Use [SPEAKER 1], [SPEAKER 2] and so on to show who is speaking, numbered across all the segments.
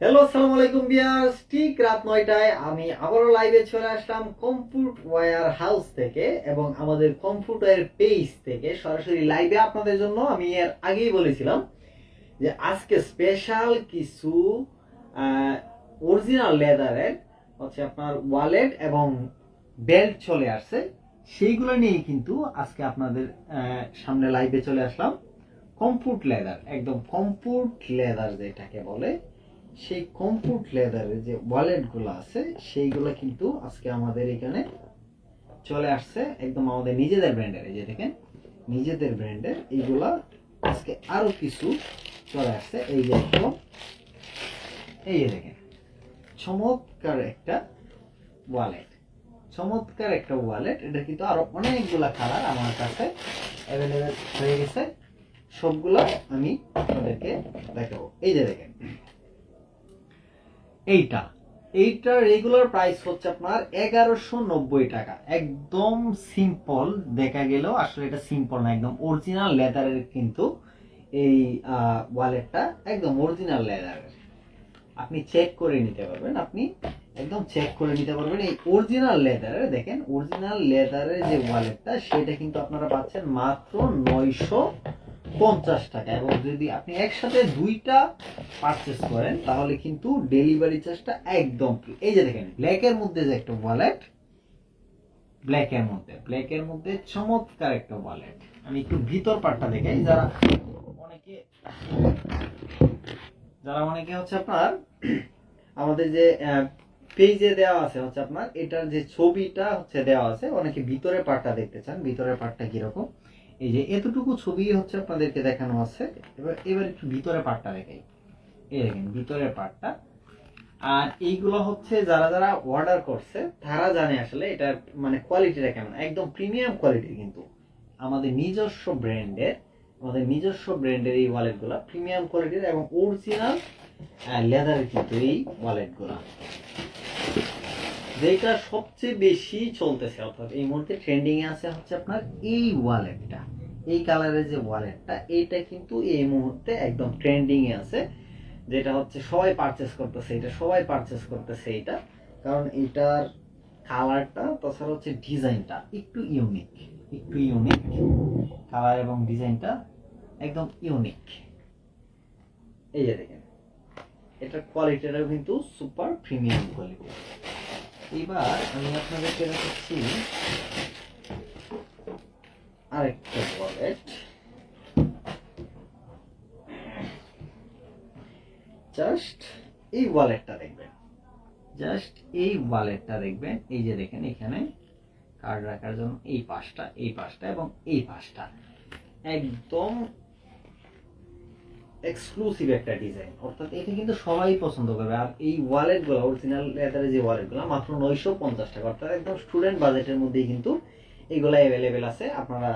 [SPEAKER 1] Hello, আসসালামু আলাইকুম viewers. ঠিক রাত ৯টায় আমি আবারও লাইভে চলে আসলাম কমফোর্ট ওয়্যার হাউস থেকে এবং আমাদের কমফোর্ট ওয়্যার পেজ থেকে সরাসরি লাইভে আপনাদের জন্য। আমি এর আগেই বলেছিলাম যে আজকে স্পেশাল কিছু অরিজিনাল লেদারের হচ্ছে আপনার ওয়ালেট এবং বেল্ট চলে আসছে। সেইগুলো নিয়েই কিন্তু আজকে আপনাদের সামনে লাইভে চলে আসলাম। কমফোর্ট লেদার, একদম কমফোর্ট লেদার যেটাকে বলে, সেই কমফোর্ট লেদারের যে ওয়ালেটগুলো আছে সেইগুলো কিন্তু আজকে আমাদের এখানে চলে আসছে, একদম আমাদের নিজেদের ব্র্যান্ডের। এই যে দেখেন, নিজেদের ব্র্যান্ডের এইগুলা আজকে আরো কিছু চলে আসছে। এই যে একদম, এই যে দেখেন, চমৎকার একটা ওয়ালেট, চমৎকার একটা ওয়ালেট। এটা কিন্তু আরো অনেকগুলা কালার আমার কাছে অ্যাভেলেবেল হয়ে গেছে, সবগুলো আমি আপনাদেরকে দেখাবো। এই যে দেখেন, এইটা এইটার রেগুলার প্রাইস হচ্ছে আপনার 1190 টাকা। একদম সিম্পল দেখা গেলেও আসলে এটা সিম্পল না, একদম অরিজিনাল লেদারের কিন্তু এই ওয়ালেটটা একদম অরিজিনাল লেদারের। আপনি চেক করে নিতে পারবেন, আপনি একদম চেক করে নিতে পারবেন এই অরিজিনাল লেদারের। দেখেন, অরিজিনাল লেদারের যে ওয়ালেটটা সেটা কিন্তু আপনারা পাচ্ছেন মাত্র 950 টাকা। এবং যদি আপনি একসাথে দুইটা পারচেস করেন তাহলে কিন্তু ডেলিভারি চার্জটা একদম ফ্রি। এই যে দেখেন, ব্ল্যাকের মধ্যে যে একটা ওয়ালেট, ব্ল্যাকের মধ্যে চমৎকার একটা ওয়ালেট। আমি একটু ভিতর পার্টটা দেখাই। অনেকে অনেকে হচ্ছে আপনার আমাদের যে পেজে দেওয়া আছে হচ্ছে আপনার এটার যে ছবিটা হচ্ছে দেওয়া আছে, অনেকে ভিতরের পার্টটা দেখতে চান। ভিতরের পার্টটা কিরকম, এই যে এতটুকু ছবি হচ্ছে আপনাদেরকে দেখানো আছে। এবার একটু ভিতরের পার্টটা দেখাই। এই দেখেন ভিতরের পার্টটা। আর এইগুলো হচ্ছে যারা যারা অর্ডার করছে তারা জানে আসলে এটার মানে কোয়ালিটিটা কেমন। একদম প্রিমিয়াম কোয়ালিটির কিন্তু আমাদের নিজস্ব ব্র্যান্ডের এই ওয়ালেটগুলো প্রিমিয়াম কোয়ালিটির এবং অরিজিনাল লেদারের কিন্তু এই ওয়ালেটগুলো। যেটা সবচেয়ে বেশি চলতেছে, অর্থাৎ এই মুহূর্তে ট্রেন্ডিং এ আছে হচ্ছে আপনার এই ওয়ালেটটা, এই কালারের যে ওয়ালেটটা, এইটা কিন্তু এই মুহূর্তে একদম ট্রেন্ডিং এ আছে। যেটা হচ্ছে সবাই পারচেস করতেছে, এটা কারণ এটার কালারটা, তাছাড়া হচ্ছে ডিজাইনটা একটু ইউনিক কালার এবং ডিজাইনটা একদম ইউনিক। এই যে দেখেন, এটার কোয়ালিটিটাও কিন্তু সুপার প্রিমিয়াম কোয়ালিটি। এবার আমি আপনাদেরকে দেখাচ্ছি আরেকটা ওয়ালেট। জাস্ট এই ওয়ালেটটা দেখবেন, এই যে দেখেন, এখানে কার্ড রাখার জন্য এই পাশটা এবং এই পাশটা একদম এক্সক্লুসিভ একটা ডিজাইন। অর্থাৎ এটা কিন্তু সবাই পছন্দ করবে। আর এই ওয়ালেটগুলো, অরিজিনাল লেদারের যে ওয়ালেটগুলো, মাত্র 950 টাকা। অর্থাৎ একদম স্টুডেন্ট বাজেটের মধ্যেই কিন্তু এগুলো অ্যাভেলেবেল আছে। আপনারা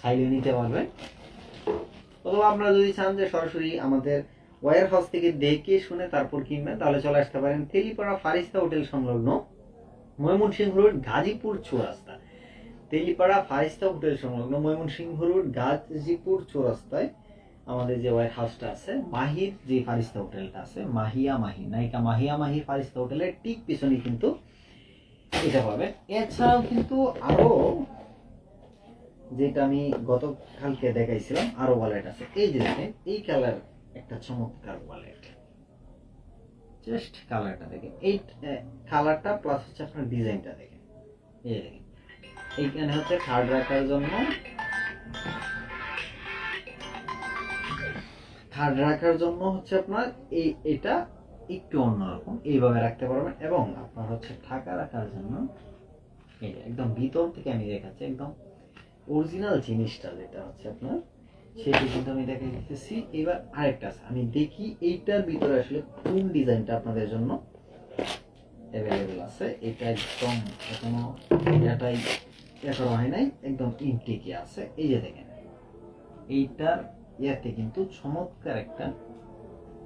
[SPEAKER 1] চাইলে নিতে পারবেন, অথবা আপনারা যদি চান যে সরাসরি আমাদের ওয়্যার হাউস থেকে দেখে শুনে তারপর কিনবেন, তাহলে চলে আসতে পারেন তেলিপাড়া ফারিস্তা হোটেল সংলগ্ন ময়মনসিংহ রোড গাজীপুর চৌরাস্তা। তেলিপাড়া ফারিস্তা হোটেল সংলগ্ন ময়মনসিংহ রোড গাজীপুর চৌরাস্তায় আমাদের যে ওয়্যার হাউসটা আছে, মাহির যে ফারিস্তা হোটেলটা আছে, নায়িকা মাহিয়া মাহি ফারিস্তা হোটেলের ঠিক পিছনে কিন্তু এটা পাবেন। এছাড়াও কিন্তু আরো, যেটা আমি গতকালকে দেখাইছিলাম, আরো ওয়ালেট আছে। এই যে দেখেন, এই কালার একটা চমৎকার ওয়ালেট। জাস্ট কালারটা দেখেন, এই কালারটা প্লাস হচ্ছে আপনার ডিজাইনটা দেখেন। এই দেখেন, এইখানে হচ্ছে কার্ড রাখার জন্য, হচ্ছে আপনার এটা একটু অন্যরকম, এইভাবে রাখতে পারবেন। এবং আপনার হচ্ছে টাকা রাখার জন্য এই যে একদম ভিতর থেকে আমি দেখাচ্ছি, একদম অরিজিনাল জিনিসটা যেটা হচ্ছে আপনার, সেটি কিন্তু আমি দেখাই দিতেছি। এবার আরেকটা আছে, আমি দেখি এইটার ভিতরে আসলে কোন ডিজাইনটা আপনাদের জন্য অ্যাভেলেবেল আছে। এটা একদম এখনো এটাই করা হয় নাই, একদম ইনটেকে আছে। এই যে দেখেন, এইটার ইয়াতে কিন্তু চমৎকার একটা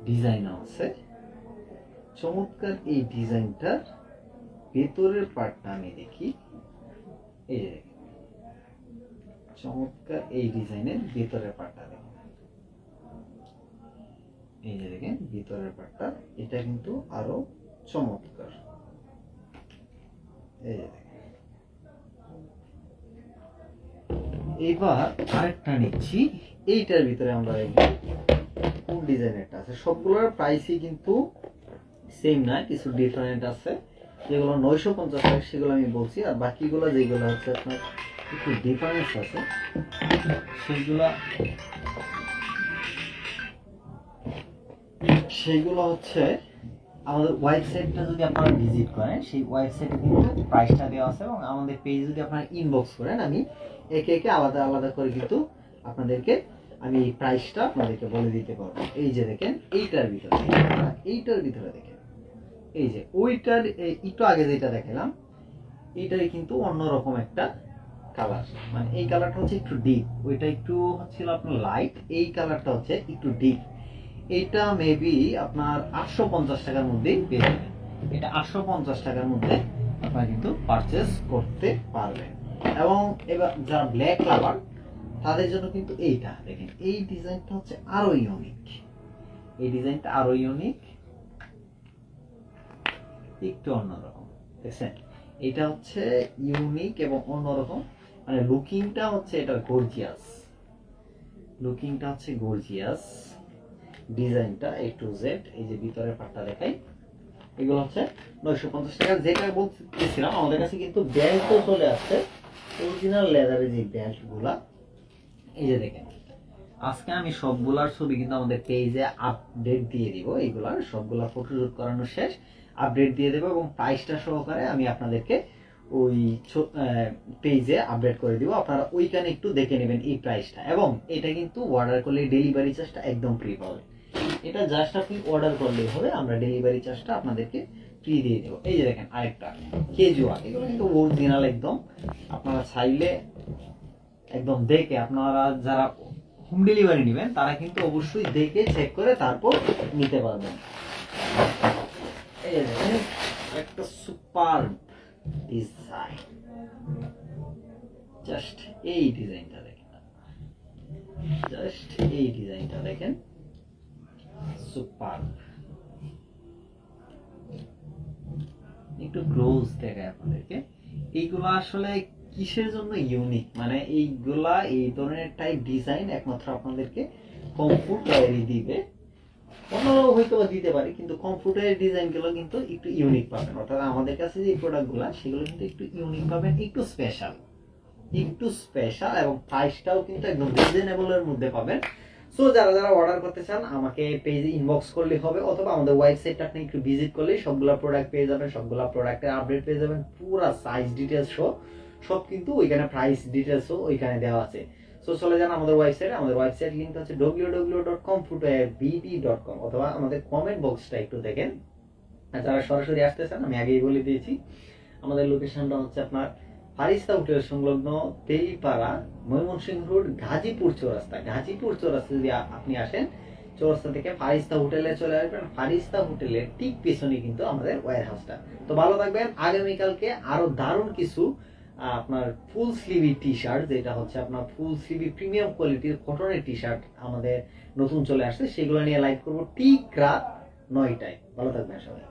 [SPEAKER 1] ডিজাইন আছে। চমৎকার এই ডিজাইনটার ভেতরের পার্টটা আমি দেখি। এই যে দেখেন, চমৎকার এই ডিজাইনের ভেতরের পার্টটা দেখেন। এই যে দেখেন ভিতরের পার্টটা, এটা কিন্তু আরো চমৎকার। এই যে দেখেন, এবার আরেকটা নিচ্ছি, এইটার ভিতরে আমরা দেখি কোন ডিজাইনেরটা আছে। সবগুলোর প্রাইসই কিন্তু সেম না, কিছু ডিফারেন্ট আছে। যেগুলো 950 টাকা সেগুলো আমি বলছি, আর বাকিগুলো যেগুলো হচ্ছে আপনার একটু ডিফারেন্স আছে সেইগুলো হচ্ছে আমাদের ওয়েবসাইটটা যদি আপনারা ভিজিট করেন, সেই ওয়েবসাইটে কিন্তু প্রাইসটা দেওয়া আছে, এবং আমাদের পেজ যদি আপনারা ইনবক্স করেন, আমি একে একে আলাদা আলাদা করে কিন্তু আপনাদেরকে আমি প্রাইসটা আপনাদেরকে বলে দিতে পারবো। এই যে দেখেন এইটার ভিতরে দেখেন, এই যে ওইটার একটু আগে যেটা দেখালাম, এইটাই কিন্তু অন্যরকম একটা কালার। মানে এই কালারটা হচ্ছে একটু ডিপ, ওইটা একটু হচ্ছিল আপনার লাইট, এই কালারটা হচ্ছে একটু ডিপ। এইটা মেবি আপনার 850 টাকার মধ্যেই পেয়ে যাবেন। এটা 850 টাকার মধ্যে আপনারা কিন্তু পারচেস করতে পারবেন। এবং এবার যারা ব্ল্যাক লাভার তাদের জন্য কিন্তু এইটা দেখেন, এই ডিজাইনটা হচ্ছে আরো ইউনিক। এই ডিজাইনটা আরো ইউনিক, একটু অন্যরকম। দেখছেন, এটা হচ্ছে ইউনিক এবং অন্যরকম। মানে লুকিংটা হচ্ছে এটা গর্জিয়াস, ডিজাইনটা A to Z। এই যে ভিতরের পাটটা দেখাই, এগুলো হচ্ছে 950 টাকা। যেটা বলতেছিলাম, আমাদের কাছে কিন্তু বেল্টও চলে আসছে, অরিজিনাল লেদারের যে বেল্ট গুলা। এই যে দেখেন, আজকে আমি সবগুলার ছবি কিন্তু আমাদের পেজে আপডেট দিয়ে দিব। এইগুলার সবগুলা ফটোশুট করানো শেষ, আপডেট দিয়ে দেবো, এবং প্রাইসটা সহকারে আমি আপনাদেরকে ওই পেজে আপডেট করে দিব। আপনারা ওইখানে একটু দেখে নেবেন এই প্রাইসটা। এবং এটা কিন্তু অর্ডার করলে ডেলিভারি চার্জটা একদম ফ্রি পাবেন। এটা জাস্ট আপনি অর্ডার করলেই হবে, আমরা ডেলিভারি চার্জটা আপনাদেরকে ফ্রি দিয়ে দেবো। এই যে দেখেন আরেকটা কেজুয়াল, এগুলো কিন্তু অরিজিনাল একদম। আপনারা চাইলে একদম দেখে, আপনারা যারা হোম ডেলিভারি নেবেন তারা কিন্তু অবশ্যই দেখে চেক করে তারপর নিতে পারবেন। এই যে দেখেন একটা সুপার ডিজাইন, জাস্ট এই ডিজাইনটা দেখেন, সুপার। একটু ক্লোজ দেখায় আপনাদেরকে। এইগুলা আসলে কিসের জন্য ইউনিক, মানে এইগুলা এই ধরনের টাইপ ডিজাইন একমাত্র আপনাদেরকে কমফোর্ট তৈরি দিবে। অন্যরাও হয়তো দিতে পারে, কিন্তু কমফোর্টের ডিজাইন গুলো কিন্তু একটু ইউনিক পাবেন। অর্থাৎ আমাদের কাছে যে প্রোডাক্ট গুলা সেগুলো কিন্তু একটু ইউনিক পাবেন, একটু স্পেশাল, এবং প্রাইসটাও কিন্তু একদম রিজনেবল এর মধ্যে পাবেন। সো যারা যারা অর্ডার করতে চান আমাকে পেজে ইনবক্স করলে হবে, অথবা আমাদের ওয়েবসাইটটা আপনি একটু ভিজিট করলেই সবগুলা প্রোডাক্ট পেয়ে যাবেন, সবগুলা প্রোডাক্টের আপডেট পেয়ে যাবেন, পুরো সাইজ ডিটেইলস সব কিন্তু ওইখানে, প্রাইস ডিটেইলসও ওইখানে দেওয়া আছে। সো চলে যান আমাদের ওয়েবসাইটে। আমাদের ওয়েবসাইট লিংকটা হচ্ছে www.comfutorbd.com, অথবা আমাদের কমেন্ট বক্সটা একটু দেখেন। আর যারা সরাসরি আসতে চান, আমি আগেই বলে দিয়েছি, আমাদের লোকেশনটা হচ্ছে আপনার ফারিস্তা হোটেল সংলগ্ন তেলিপাড়া, ময়মনসিংহ রোড, গাজীপুর চৌরাস্তা যদি আপনি আসেন, চৌরাস্তা থেকে ফারিস্তা হোটেলে চলে আসবেন। ফারিস্তা হোটেলের ঠিক পেছনে কিন্তু আমাদের ওয়্যার হাউসটা। তো ভালো থাকবেন। আগামীকালকে আরো দারুণ কিছু আপনার ফুল স্লিভি টি শার্ট, যেটা হচ্ছে আপনার ফুল স্লিভি প্রিমিয়াম কোয়ালিটির কটনের টি শার্ট আমাদের নতুন চলে আসছে, সেগুলো নিয়ে লাইভ করবো ঠিক রাত 9টায়। ভালো থাকবেন সবাই।